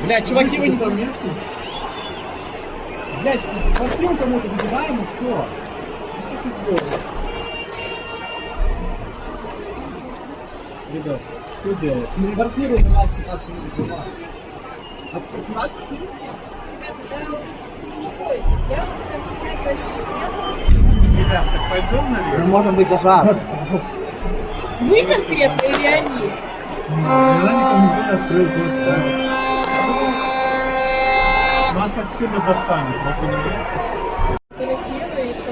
Блядь, чуваки, вы не... совместно? Блядь, квартиру кому-то забираем и все. Ребят, что делать? Квартиру давайте 15 минут забираем. Открывать квартиру? Ребята, да успокойтесь. Я прям сейчас возьму. Ребят, так пойдем наверх? Мы можем быть зажаты. Вы конкретно или они? Меланик открыл год сам. Нас отсюда достанет, вы понимаете? Кто слева и кто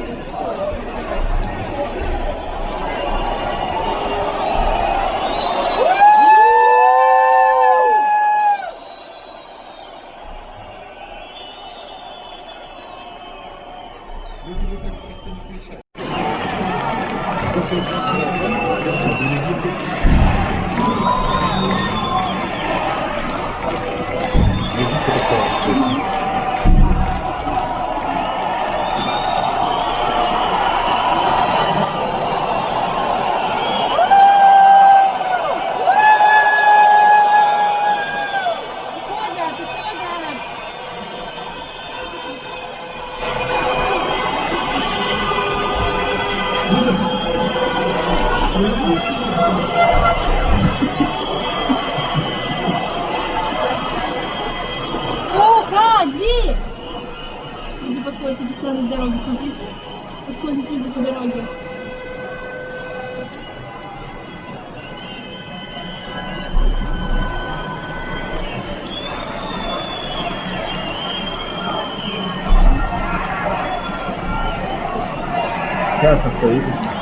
Люди, вы как просто не кричать. Берегите. Уходи! Люди подходят с стороны дороги, смотрите. Подходят люди по дороге. Прятаться, видишь?